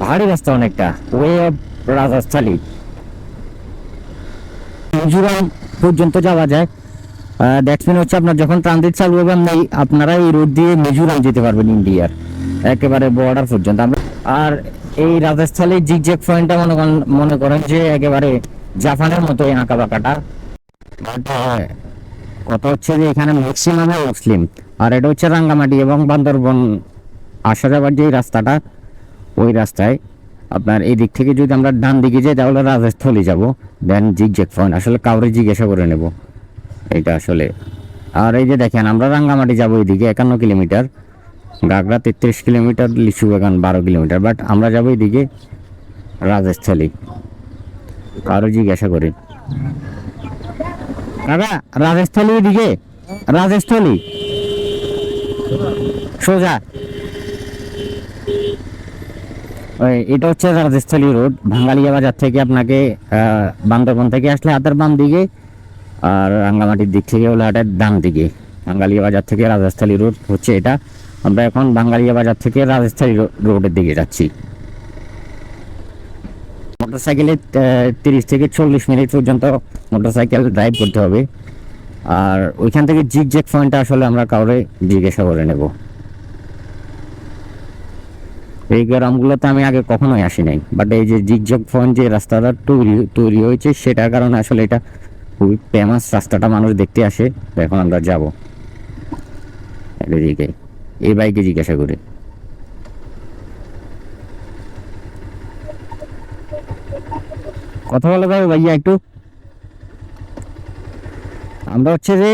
পাহাড়ি রাস্তা অনেকটা, ওয়ে অফ রাজস্থলী। মিজোরাম পর্যন্ত যাওয়া যায়। দ্যাটস মিন হচ্ছে আপনার যখন ট্রানজিট চালু হবে আপনারা এই রোড দিয়ে মিজোরাম যেতে পারবেন, ইন্ডিয়ার একেবারে বর্ডার পর্যন্ত। আমরা আর এই রাজস্থলীর জিগজ্যাগ পয়েন্টটা মনে করেন যে একেবারে জাপানের মতো আঁকা বাঁকাটা। কথা হচ্ছে যে এখানে ম্যাক্সিমাম মুসলিম। আর এটা হচ্ছে রাঙ্গামাটি এবং বান্দরবন আসা যাবার যে রাস্তাটা, ওই রাস্তায় আপনার এই দিক থেকে যদি আমরা ডান দিকে যাই তাহলে রাজস্থলী যাব, দেন জিগজ্যাগ পয়েন্ট। আসলে কাউরে জিজ্ঞাসা করে নেব এইটা আসলে। আর এই যে দেখেন আমরা রাঙ্গামাটি যাবো এইদিকে 51 কিলোমিটার, গাগরা 33 কিলোমিটার, লিচু বাগান 12 কিলোমিটার, বাট আমরা যাবো এইদিকে রাজস্থলী। কারো জিজ্ঞাসা করি দাদা রাজস্থলী দিকে, রাজস্থলী সোজা। এটা হচ্ছে রাজস্থলী রোড, ভাঙ্গালিয়া বাজার থেকে আপনাকে বান্দরবন থেকে আসলে হাতের বাম দিকে, আর রাঙ্গামাটির দিক থেকে হলো হাটের ডান দিকে। বাঙ্গালিয়া বাজার থেকে রাজস্থলী রোড হচ্ছে এটা। আমরা এখন বাঙ্গালিয়া বাজার থেকে রাজস্থলী রোডের দিকে যাচ্ছি। মোটরসাইকেলে 30 থেকে 40 মিনিট পর্যন্ত মোটরসাইকেল ড্রাইভ করতে হবে। আর ওইখান থেকে জিগজ্যাগ পয়েন্টটা আসলে আমরা কাউরে জিজ্ঞাসা করে নেব। এই গ্রামগুলোতে আমি আগে কখনোই আসি নাই, বাট এই যে জিগজ্যাগ পয়েন্ট যে রাস্তাটা তৈরি হয়েছে সেটার কারণে আসলে এটা খুবই ফেমাস রাস্তাটা, মানুষ দেখতে আসে। এখন আমরা যাব এদিকে, এই বাইকে জিজ্ঞাসা করি। কথা বলে ভাই ভাইয়া একটু। আমরা হচ্ছে যে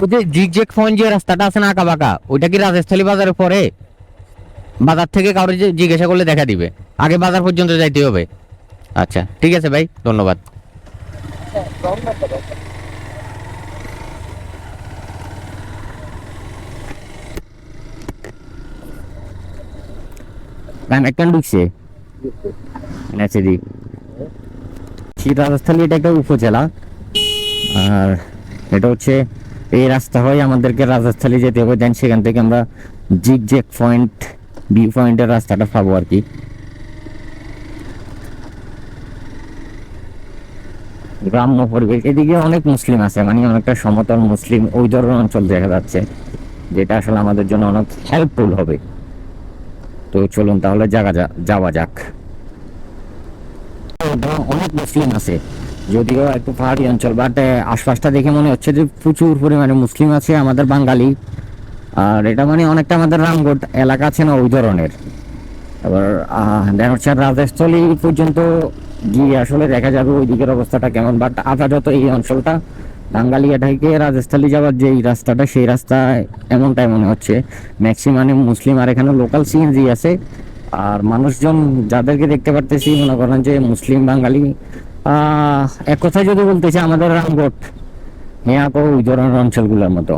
ওই যে জিগজ্যাগ পয়েন্ট যে রাস্তাটা আছে না আঁকা বাঁকা, ওইটা কি রাজস্থলী বাজারের পরে? বাজার থেকে কাউরে জিজ্ঞাসা করলে দেখা দিবে, আগে বাজার পর্যন্ত যাইতে হবে। আচ্ছা ঠিক আছে ভাই, ধন্যবাদ। কানেকশন ঢুকছে রাজস্থলী, এটা একটা উপজেলা। আর এটা হচ্ছে এই রাস্তা হয় আমাদেরকে রাজস্থলী যেতে হবে, দেন সেখান থেকে আমরা জিগজ্যাগ পয়েন্ট ভিউ পয়েন্টের রাস্তাটা পাবো আর কি। গ্রাম্য পরিবেশ, এদিকে অনেক মুসলিম আছে, মানে অনেকটা সমতল মুসলিম ওই ধরনের অঞ্চল দেখা যাচ্ছে, যেটা আসলে আমাদের জন্য অনেক হেল্পফুল হবে। তো চলুন তাহলে যাওয়া যাক। অনেক মুসলিম আছে, যদিও একটু পাহাড়ি অঞ্চল, বাট আশপাশটা দেখে মনে হচ্ছে যে প্রচুর পরিমাণে মুসলিম আছে, আমাদের বাঙালি। আর এটা মানে অনেকটা আমাদের রামগড় এলাকা আছে না, ওই ধরনের। এবার দেখা হচ্ছে রাজস্থলী পর্যন্ত গিয়ে আসলে দেখা যাবে ওই দিকের অবস্থাটা কেমন। বাট আপাতত এই অঞ্চলটা বাঙ্গালিয়া থেকে রাজস্থলী যাওয়ার যে রাস্তাটা, সেই রাস্তায় এমনটাই মনে হচ্ছে ম্যাক্সিমাম মুসলিম। আর এখানে লোকাল সিএনজি আছে, আর মানুষজন যাদেরকে দেখতে পারতেছি মনে করেন যে মুসলিম বাঙালি। এক কথায় যদি বলতে চাই আমাদের রামগড় হ্যাঁ ওই ধরনের অঞ্চলগুলোর মতো।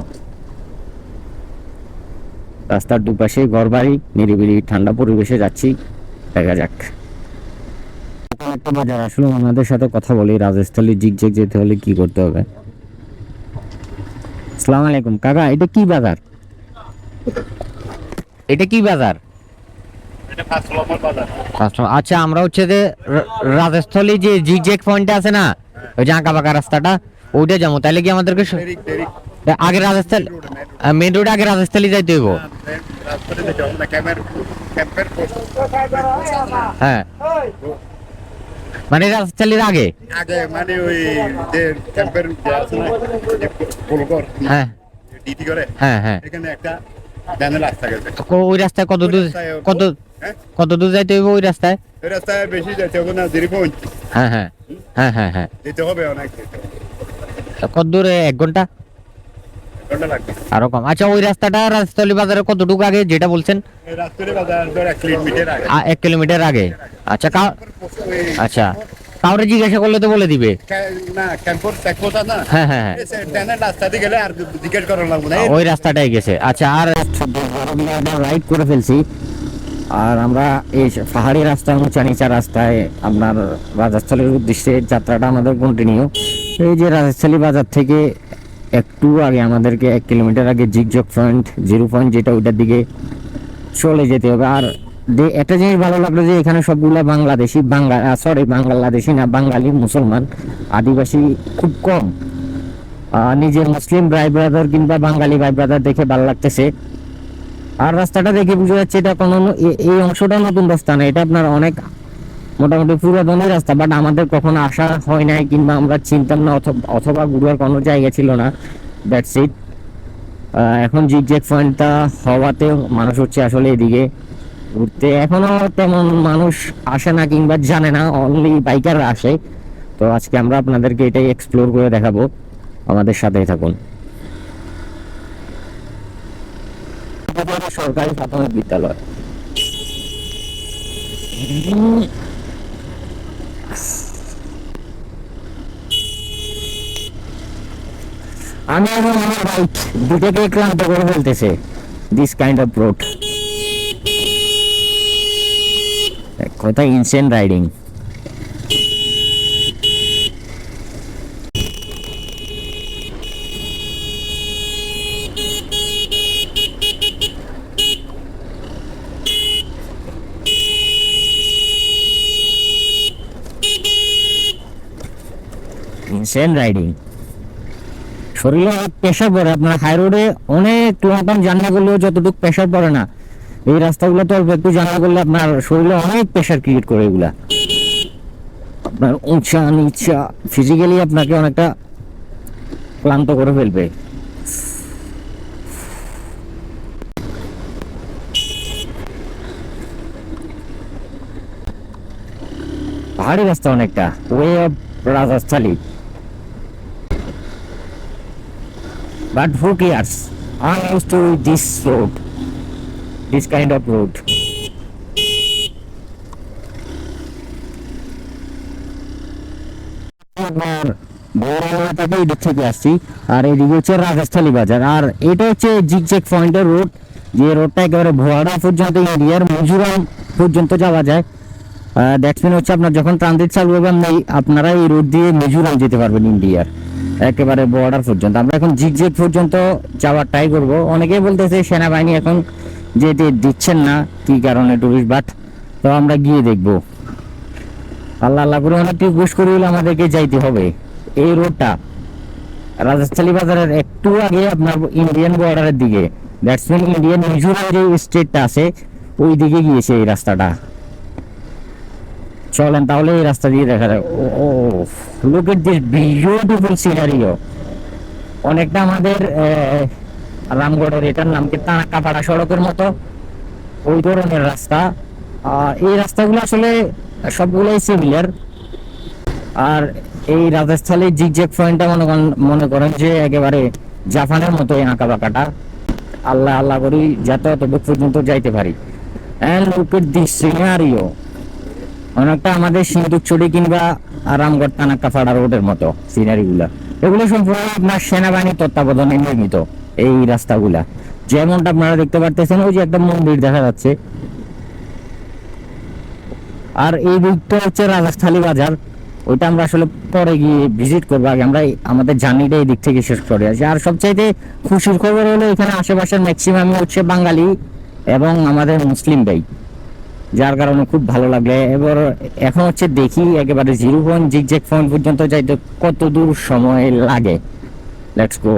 রাস্তার দুপাশে ঘরবাড়ি, নিরিবিলি ঠান্ডা পরিবেশে যাচ্ছি, দেখা যাক। একটা বাজার আসলে ওনাদের সাথে কথা বলি, রাজস্থলী জিগজ্যাগ যেতে হলে কি করতে হবে। আসসালামু আলাইকুম কাকা, এটা কি বাজার? এটা কি বাজার? আচ্ছা আমরা হচ্ছে যে রাজস্থলী যে জিগজ্যাগ পয়েন্ট আছে না, ওই যে আঁকা বাঁকা রাস্তাটা, ওইটা যাবো। তাহলে কি আমাদেরকে আগে রাজস্থলী মেন রোডে আগে রাজস্থলী যাইতে হইব? হ্যাঁ মানে রাজস্থলীর আগে আগে মানে ওই যে ক্যাম্পের হ্যাঁ ডিটি করে, হ্যাঁ হ্যাঁ এখানে একটা ব্যানার রাস্তা গেছে। ওই রাস্তায় কত দূর, কত কত দূর যাইতে হইব ওই রাস্তায়? ওই রাস্তায় বেশি যেতে হবে না, 0.5। হ্যাঁ হ্যাঁ হ্যাঁ হ্যাঁ হ্যাঁ যেতে হবে অনেক, কত দূরে? 1 ঘন্টা? 1 ঘন্টা লাগবে আরো কম? আচ্ছা ওই রাস্তাটা রাজস্থলী বাজারে কতটুকু আগে যেটা বলছেন? এই রাস্তার বাজার ধর 1 কিলোমিটার আগে। 1 কিলোমিটার আগে? আচ্ছা আচ্ছা কাউরে জিজ্ঞাসা করলে তো বলে দিবে না, ক্যাম্পর চেকপোস্ট আছে না, হ্যাঁ হ্যাঁ হ্যাঁ ট্রেনের রাস্তা দিয়ে গেলে আর জিজ্ঞেস করা লাগবে না, ওই রাস্তাটাই গেছে। আচ্ছা আর রাইড করে ফেলছি। আর আমরা এই পাহাড়ি রাস্তায় উঁচা নিচা রাস্তায় আপনার রাজস্থলীর উদ্দেশ্যে যাত্রাটা আমাদের কন্টিনিউ। এই যে রাজস্থলী বাজার থেকে একটু আগে আমাদেরকে 1 কিলোমিটার আগে জিগজ্যাগ পয়েন্ট 0 পয়েন্ট যেটা, ওইটার দিকে চলে যেতে হবে। আর একটা জিনিস ভালো লাগলো যে এখানে সবগুলা বাংলাদেশি বাংলাদেশি না, বাঙালি মুসলমান আদিবাসী খুব কম। নিজের মুসলিম ভাই ব্রাদার কিংবা বাঙালি ভাই ব্রাদার দেখে ভালো লাগতেছে। আর রাস্তাটা দেখে বোঝা যাচ্ছে এটা কোনো এই অংশটা নতুন রাস্তা না, এটা আপনার অনেক মোটামুটি পুরাতনই রাস্তা, বাট আমাদের কখনো আসা হয় নাই কিংবা আমরা চিনতাম না, অথবা ঘুরার কোনো জায়গা ছিল না। That's it. এখন জিগজ্যাগ পয়েন্টটা হওয়াতে মানুষ হচ্ছে আসলে এদিকে ঘুরতে। এখনো তেমন মানুষ আসে না কিংবা জানে না, অনলি বাইকাররা আসে। তো আজকে আমরা আপনাদেরকে এটাই এক্সপ্লোর করে দেখাবো, আমাদের সাথেই থাকুন। সরকারি প্রাথমিক বিদ্যালয়। আমি এবং আমার বাইক দুটোকে ক্লান্ত করে ফেলতেছে দিস কাইন্ড অফ রোড। কথা ইনসেন রাইডিং। Insane riding. শরীরে অনেক প্রেশার পড়ে, আপনার হাই রোডে অনেক লং টার্ম জার্নি করলেও যতটুকু প্রেশার পড়ে না, এই রাস্তাগুলো তো অল্প একটু জার্নি করলে আপনার শরীরে অনেক প্রেশার ক্রিয়েট করে। এগুলা আপনার উঁচা নিচা ফিজিক্যালি আপনাকে অনেকটা ক্লান্ত করে ফেলবে। পাহাড়ি রাস্তা অনেকটা, way of Rajasthali. But who cares? I'm used to this road, this kind of road. থেকে আসছি, আর এদিকে হচ্ছে রাজস্থালী বাজার, আর এটা হচ্ছে জিগজ্যাগ পয়েন্টের রোড, যে রোডটা একেবারে ভোয়াড়া পর্যন্ত ইন্ডিয়ার মিজোরাম পর্যন্ত যাওয়া যায়। দ্যাটস মিন হচ্ছে আপনার যখন ট্রানজিট চালু হবে আপনারা এই রোড দিয়ে মিজোরাম যেতে পারবেন, ইন্ডিয়ার একেবারে বর্ডার পর্যন্ত। আমরা এখন জিগজ্যাগ পর্যন্ত যাওয়ার ট্রাই করব। অনেকেই বলতেছে সেনাবাহিনী এখন যেতে দিচ্ছেন না, কি কারণে টুরিস্ট, বাট তো আমরা গিয়ে দেখবো। আল্লাহ আল্লাহ করে অনেক রিকোয়েস্ট করে আমাদেরকে যাইতে হবে। এই রোডটা রাজস্থালী বাজারের একটু আগে আপনার ইন্ডিয়ান বর্ডারের দিকে, দ্যাটস মিন ইন্ডিয়ান মিজোরাম যে স্টেটটা আছে ওই দিকে গিয়েছে এই রাস্তাটা। চলেন তাহলে এই রাস্তা দিয়ে দেখা যায়। Oh look at this beautiful scenario. অনেকটা আমাদের রামগড়ের এটার নাম কি তানাক্কাপাড়া সড়কের মতো ওই ধরনের রাস্তা। এই রাস্তাগুলো আসলে সবগুলোই সিমিলার। আর এই রাজস্থানের জিগজ্যাগ পয়েন্টটা মনে করেন যে একেবারে জাপানের মতো আঁকা বাঁকাটা। আল্লাহ আল্লাহ করি যাতে অতদূর পর্যন্ত যাইতে পারি। And look at this scenario. অনেকটা আমাদের সিন্দুকচুরি কিংবা রামগড় তানাক্কাপাড়া রোডের মতো সিনারি গুলা। এগুলো সম্পূর্ণ আপনার সেনাবাহিনীর তত্ত্বাবধানে নির্মিত এই রাস্তাগুলা। যেমনটা আপনারা দেখতে পারতেছেন, ওই যে একটা মন্দির দেখা যাচ্ছে। আর এই দিকটা হচ্ছে রাজস্থালী বাজার, ওইটা আমরা আসলে পরে গিয়ে ভিজিট করবো। আগে আমরা আমাদের জার্নিটা এই দিক থেকে শেষ করে আসি। আর সবচাইতে খুশির খবর হলো এখানে আশেপাশের ম্যাক্সিমাম হচ্ছে বাঙালি এবং আমাদের মুসলিম ভাই, যার কারণে খুব ভালো লাগলে। এবার এখন হচ্ছে দেখি একেবারে জিরো পয়েন্ট জিগজ্যাগ পয়েন্ট পর্যন্ত যাইতে কত দূর সময় লাগে। Let's go.